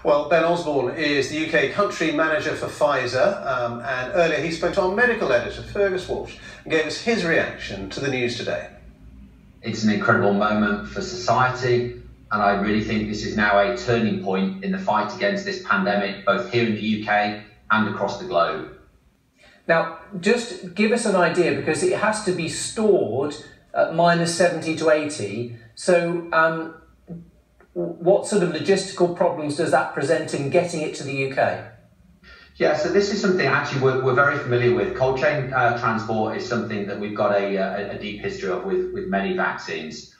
Well, Ben Osbourn is the UK country manager for Pfizer, and earlier he spoke to our medical editor, Fergus Walsh, and gave us his reaction to the news today. It's an incredible moment for society, and I really think this is now a turning point in the fight against this pandemic, both here in the UK and across the globe. Now, just give us an idea, because it has to be stored at minus 70 to 80. So what sort of logistical problems does that present in getting it to the UK? Yeah, so this is something actually we're very familiar with. Cold chain transport is something that we've got a deep history of with many vaccines.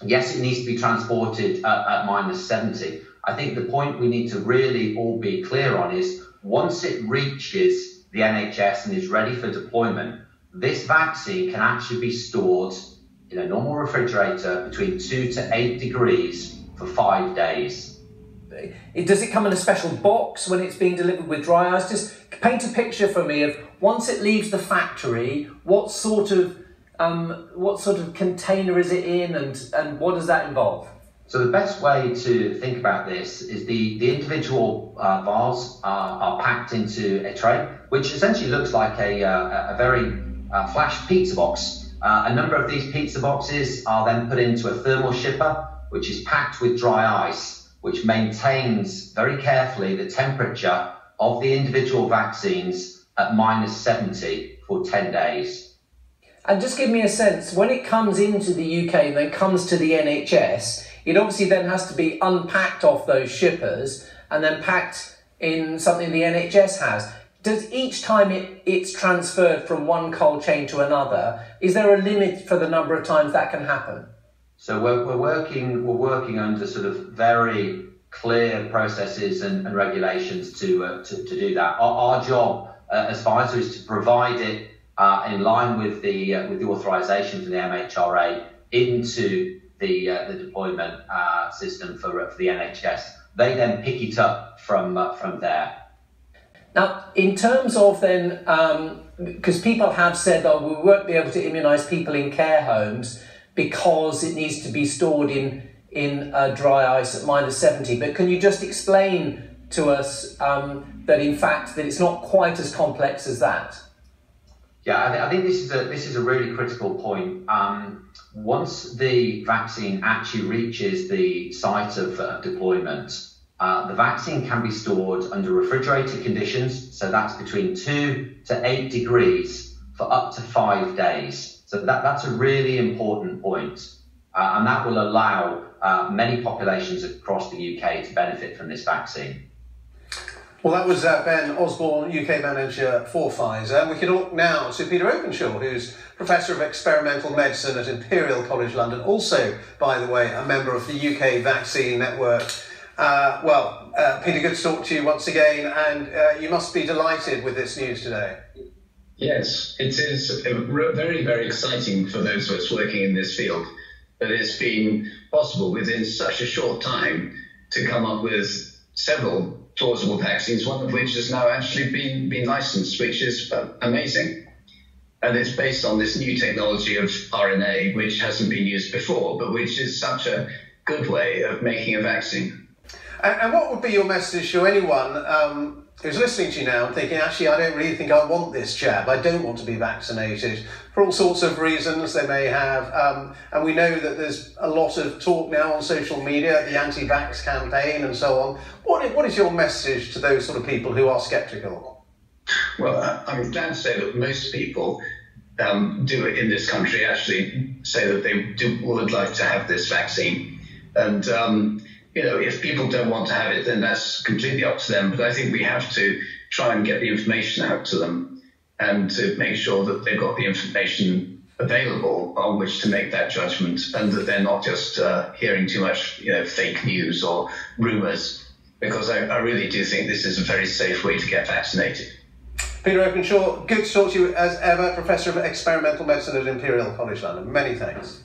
Yes, it needs to be transported at minus 70. I think the point we need to really all be clear on is once it reaches the NHS and is ready for deployment, this vaccine can actually be stored in a normal refrigerator between 2 to 8 degrees for 5 days. Does it come in a special box when it's being delivered with dry ice? Just paint a picture for me of once it leaves the factory, what sort of container is it in, and what does that involve? So the best way to think about this is the individual vials are packed into a tray, which essentially looks like a very flash pizza box. A number of these pizza boxes are then put into a thermal shipper, which is packed with dry ice, which maintains very carefully the temperature of the individual vaccines at minus 70 for 10 days. And just give me a sense, when it comes into the UK and then comes to the NHS, it obviously then has to be unpacked off those shippers and then packed in something the NHS has. Does each time it's transferred from one cold chain to another, is there a limit for the number of times that can happen? So we're working under sort of very clear processes and regulations to do that. Our job as Pfizer is to provide it in line with the authorisation from the MHRA into the deployment system for the NHS. They then pick it up from there. Now, in terms of then, because people have said, oh, we won't be able to immunise people in care homes because it needs to be stored in dry ice at minus 70. But can you just explain to us that in fact that it's not quite as complex as that? Yeah, I think this is a really critical point. Once the vaccine actually reaches the site of deployment, the vaccine can be stored under refrigerated conditions, so that's between 2 to 8 degrees for up to 5 days. So that's a really important point, and that will allow many populations across the UK to benefit from this vaccine. Well, that was Ben Osbourn, UK manager for Pfizer. We can talk now to Peter Openshaw, who's Professor of Experimental Medicine at Imperial College London, also, by the way, a member of the UK Vaccine Network. Peter, good to talk to you once again, and you must be delighted with this news today. Yes, it is very, very exciting for those of us working in this field that it's been possible within such a short time to come up with several plausible vaccines, one of which has now actually been licensed, which is amazing. And it's based on this new technology of RNA, which hasn't been used before, but which is such a good way of making a vaccine. And what would be your message to anyone who's listening to you now and thinking, actually, I don't really think I want this jab, I don't want to be vaccinated, for all sorts of reasons they may have. And we know that there's a lot of talk now on social media, the anti-vax campaign and so on. What is your message to those sort of people who are sceptical? Well, I'm glad to say that most people do it in this country actually say that they would like to have this vaccine. And if people don't want to have it, then that's completely up to them. But I think we have to try and get the information out to them and to make sure that they've got the information available on which to make that judgment, and that they're not just hearing too much, fake news or rumours, because I really do think this is a very safe way to get vaccinated. Peter Openshaw, good to talk to you as ever, Professor of Experimental Medicine at Imperial College London. Many thanks.